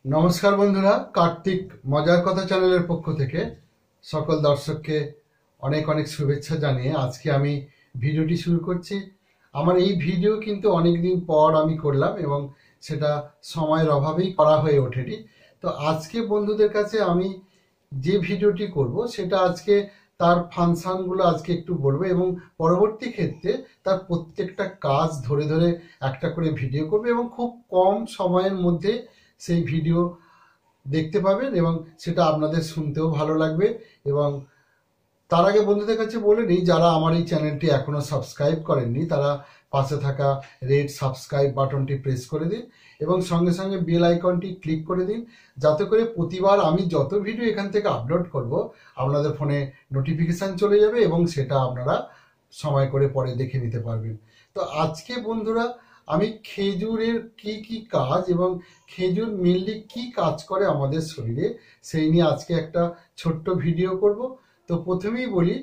নমস্কার বন্ধুরা, কার্তিক মজার কথা চ্যানেলের পক্ষ থেকে সকল দর্শককে অনেক অনেক শুভেচ্ছা জানিয়ে আজকে আমি ভিডিওটি শুরু করছি। আমার এই ভিডিও কিন্তু অনেকদিন পর আমি করলাম এবং সেটা সময়ের অভাবেই করা হয়ে ওঠেনি। তো আজকে বন্ধুদের কাছে আমি যে ভিডিওটি করব সেটা আজকে তার ফাংশনগুলো আজকে একটু বলবো এবং পরবর্তী ক্ষেত্রে তার প্রত্যেকটা কাজ ধরে ধরে একটা করে ভিডিও করবে এবং খুব কম সময়ের মধ্যে সেই ভিডিও দেখতে পাবেন এবং সেটা আপনাদের শুনতেও ভালো লাগবে। এবং তার আগে বন্ধুদের কাছে বলে নিই, যারা আমার এই চ্যানেলটি এখনো সাবস্ক্রাইব করেননি তারা পাশে থাকা রেড সাবস্ক্রাইব বাটনটি প্রেস করে দিন এবং সঙ্গে সঙ্গে বেল আইকনটি ক্লিক করে দিন, যাতে করে প্রতিবার আমি যত ভিডিও এখান থেকে আপলোড করব আপনাদের ফোনে নোটিফিকেশান চলে যাবে এবং সেটা আপনারা সময় করে পরে দেখে নিতে পারবেন। তো আজকে বন্ধুরা আমি খেজুরের কি কি কাজ এবং খেজুর মেনলি কি কাজ করে আমাদের শরীরে সেই নিয়ে আজকে একটা ছোট্ট ভিডিও করব। তো প্রথমেই বলি,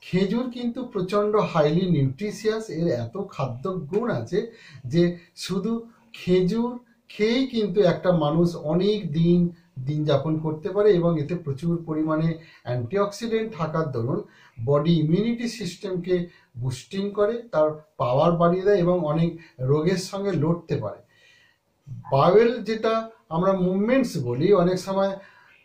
খেজুর কিন্তু প্রচণ্ড হাইলি নিউট্রিশিয়াস। এর এত খাদ্য গুণ আছে যে শুধু খেজুর খেয়েই কিন্তু একটা মানুষ অনেক দিন দিন যাপন করতে পারে এবং এতে প্রচুর পরিমাণে অ্যান্টিঅক্সিডেন্ট থাকার দরুন বডি ইমিউনিটি সিস্টেমকে বুস্টিং করে, তার পাওয়ার বাড়িয়ে দেয় এবং অনেক রোগের সঙ্গে লড়তে পারে। বাওয়েল যেটা আমরা মুভমেন্টস বলি, অনেক সময়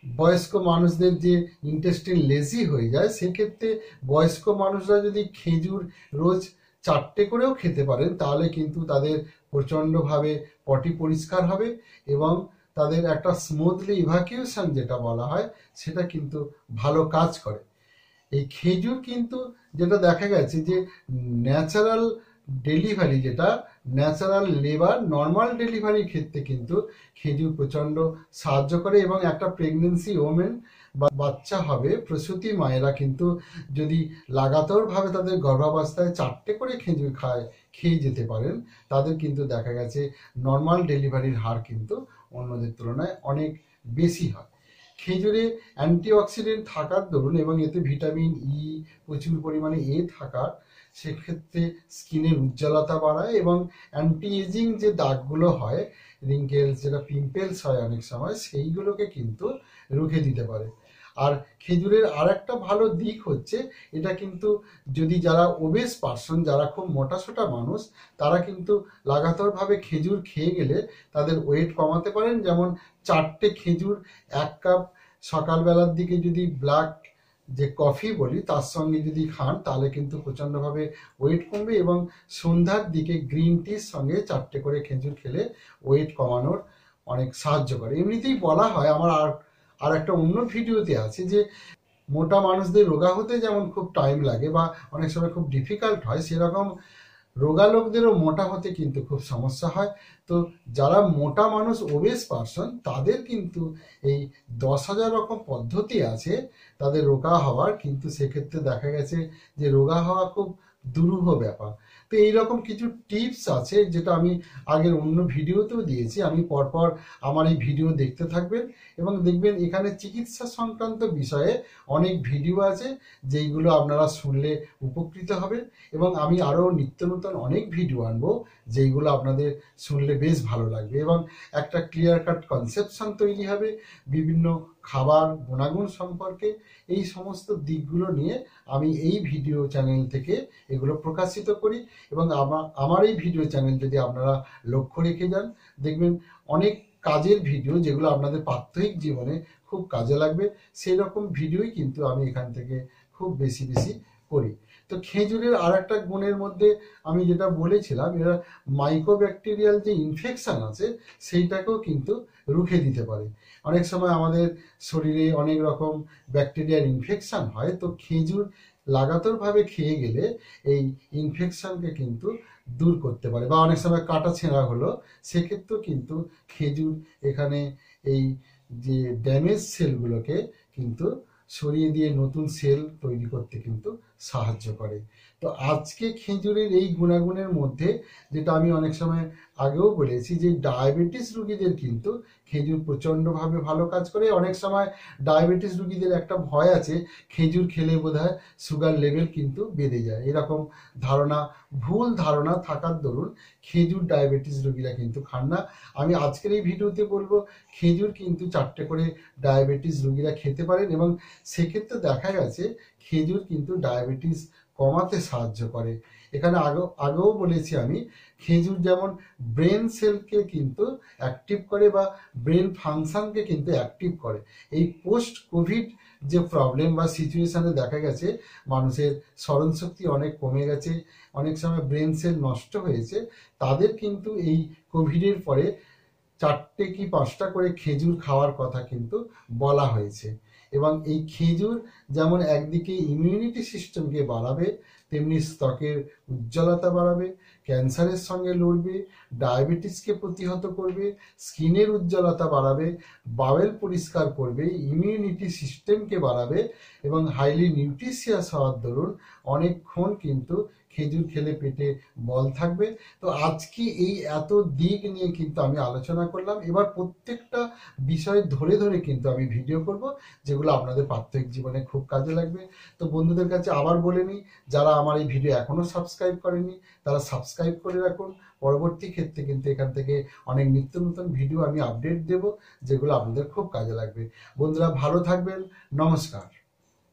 বয়স্ক মানুষদের যে ইন্টেস্টিন লেজি হয়ে যায়, সেক্ষেত্রে বয়স্ক মানুষরা যদি খেজুর রোজ 4টে করেও খেতে পারেন তাহলে কিন্তু তাদের প্রচণ্ডভাবে পটি পরিষ্কার হবে এবং তাদের একটা স্মুথলি ইভাকিউশন যেটা বলা হয় সেটা কিন্তু ভালো কাজ করে। এই খেজুর কিন্তু যেটা দেখা গেছে যে ন্যাচারাল ডেলিভারি, যেটা ন্যাচারাল লেবার নর্মাল ডেলিভারির ক্ষেত্রে কিন্তু খেজুর প্রচণ্ড সাহায্য করে এবং একটা প্রেগনেন্সি ওমেন বা বাচ্চা হবে প্রসূতি মায়েরা কিন্তু যদি লাগাতারভাবে তাদের গর্ভাবস্থায় 4টে করে খেজুর খেয়ে যেতে পারেন, তাদের কিন্তু দেখা গেছে নর্মাল ডেলিভারির হার কিন্তু অন্যদের তুলনায় অনেক বেশি হয়। খেজুরে অ্যান্টিঅক্সিডেন্ট থাকার দরুন এবং এতে ভিটামিন ই প্রচুর পরিমাণে থাকার সেক্ষেত্রে স্কিনের উজ্জ্বলতা বাড়ায় এবং অ্যান্টি এজিং যে দাগগুলো হয়, রিঙ্কেলস যেটা পিম্পলস হয় অনেক সময়, সেইগুলোকে কিন্তু রুখে দিতে পারে। আর খেজুরের আর একটা ভালো দিক হচ্ছে, এটা কিন্তু যদি যারা ওবেস পার্সন, যারা খুব মোটাসোটা মানুষ, তারা কিন্তু লাগাতারভাবে খেজুর খেয়ে গেলে তাদের ওয়েট কমাতে পারেন। যেমন 4টে খেজুর 1 কাপ সকালবেলার দিকে যদি ব্ল্যাক যে কফি বলি তার সঙ্গে যদি খান তাহলে কিন্তু প্রচণ্ডভাবে ওয়েট কমবে এবং সন্ধ্যার দিকে গ্রিন টির সঙ্গে 4টে করে খেজুর খেলে ওয়েট কমানোর অনেক সাহায্য করে। এমনিতেই বলা হয়, আমার আর একটা অন্য ভিডিওতে আছে যে মোটা মানুষদের রোগা হতে যেমন খুব টাইম লাগে বা অনেক সময় খুব ডিফিকাল্ট হয়, সেরকম রোগা লোকদেরও মোটা হতে কিন্তু খুব সমস্যা হয়। তো যারা মোটা মানুষ ওবেস পার্সন তাদের কিন্তু এই 10,000 রকম পদ্ধতি আছে তাদের রোগা হওয়ার, কিন্তু সেক্ষেত্রে দেখা গেছে যে রোগা হওয়া খুব দুরূহ ব্যাপার। তো এইরকম কিছু টিপস আছে যেটা আমি আগের অন্য ভিডিওতেও দিয়েছি। আমি পরপর আমার এই ভিডিও দেখতে থাকবেন এবং দেখবেন এখানে চিকিৎসা সংক্রান্ত বিষয়ে অনেক ভিডিও আছে যেইগুলো আপনারা শুনলে উপকৃত হবেন এবং আমি আরও নিত্য নতুন অনেক ভিডিও আনবো যেইগুলো আপনাদের শুনলে বেশ ভালো লাগবে এবং একটা ক্লিয়ার কাট কনসেপশন তৈরি হবে বিভিন্ন খাবার গুণাগুণ সম্পর্কে। এই সমস্ত দিকগুলো নিয়ে আমি এই ভিডিও চ্যানেল থেকে এগুলো প্রকাশিত করি এবং আমার এই ভিডিও চ্যানেল যদি আপনারা লক্ষ্য রেখে যান, দেখবেন অনেক কাজের ভিডিও যেগুলো আপনাদের প্রাত্যহিক জীবনে খুব কাজে লাগবে, সেই রকম ভিডিওই কিন্তু আমি এখান থেকে খুব বেশি বেশি করি। তো খেজুরের আর একটা গুণের মধ্যে আমি যেটা বলেছিলাম, এরা মাইক্রোব্যাকটেরিয়াল যে ইনফেকশন আছে সেইটাকেও কিন্তু রুখে দিতে পারে। অনেক সময় আমাদের শরীরে অনেক রকম ব্যাকটেরিয়ার ইনফেকশন হয়, তো খেজুর লাগাতারভাবে খেয়ে গেলে এই ইনফেকশনকে কিন্তু দূর করতে পারে। বা অনেক সময় কাটা ছেঁড়া হলো, সেক্ষেত্রেও কিন্তু খেজুর এখানে এই যে ড্যামেজ সেলগুলোকে কিন্তু সরিয়ে দিয়ে নতুন সেল তৈরি করতে কিন্তু সাহায্য করে। তো আজকে খেজুরের এই গুণাগুণের মধ্যে যেটা আমি অনেক সময় আগেও বলেছি যে ডায়াবেটিস রোগীদের কিন্তু খেজুর প্রচণ্ডভাবে ভালো কাজ করে। অনেক সময় ডায়াবেটিস রোগীদের একটা ভয় আছে, খেজুর খেলে বোধহয় সুগার লেভেল কিন্তু বেড়ে যায়, এরকম ধারণা, ভুল ধারণা থাকার দরুন খেজুর ডায়াবেটিস রোগীরা কিন্তু খান না। আমি আজকের এই ভিডিওতে বলবো খেজুর কিন্তু 4টে করে ডায়াবেটিস রোগীরা খেতে পারেন, এবং সেক্ষেত্রে দেখা গেছে খেজুর কিন্তু ডায়াবেটিস কমাতে সাহায্য করে। এখানে আগেও বলেছি আমি, খেজুর যেমন ব্রেন সেলকে কিন্তু অ্যাক্টিভ করে বা ব্রেন ফাংশনকে কিন্তু অ্যাক্টিভ করে। এই পোস্ট কোভিড যে প্রবলেম বা সিচুয়েশনে দেখা গেছে মানুষের স্মরণশক্তি অনেক কমে গেছে, অনেক সময় ব্রেন সেল নষ্ট হয়েছে, তাদের কিন্তু এই কোভিডের পরে 4টে কি 5টা করে খেজুর খাওয়ার কথা কিন্তু বলা হয়েছে। এবং এই খেজুর যেমন একদিকে ইমিউনিটি সিস্টেমকে বাড়াবে, তেমনি ত্বকের উজ্জ্বলতা বাড়াবে, ক্যান্সারের সঙ্গে লড়বে, ডায়াবেটিসকে প্রতিহত করবে, স্কিনের উজ্জ্বলতা বাড়াবে, বাওয়েল পরিষ্কার করবে, ইমিউনিটি সিস্টেমকে বাড়াবে, এবং হাইলি নিউট্রিশিয়াস হওয়ার দরুন অনেকক্ষণ কিন্তু খেজুর খেলে পেটে বল থাকবে। তো আজকে এই এত দিক নিয়ে কিন্তু আমি আলোচনা করলাম। এবার প্রত্যেকটা বিষয় ধরে ধরে কিন্তু আমি ভিডিও করব, যেগুলো আপনাদের প্রাত্যহিক জীবনে খুব কাজে লাগবে। তো বন্ধুদের কাছে আবার বলে নিই, যারা আমার এই ভিডিও এখনো সাবস্ক্রাইব করেনি তারা সাবস্ক্রাইব করে রাখুন। পরবর্তী ক্ষেত্রে কিন্তু এখান থেকে অনেক নিত্য নতুন ভিডিও আমি আপডেট দেব, যেগুলো আপনাদের খুব কাজে লাগবে। বন্ধুরা ভালো থাকবেন, নমস্কার।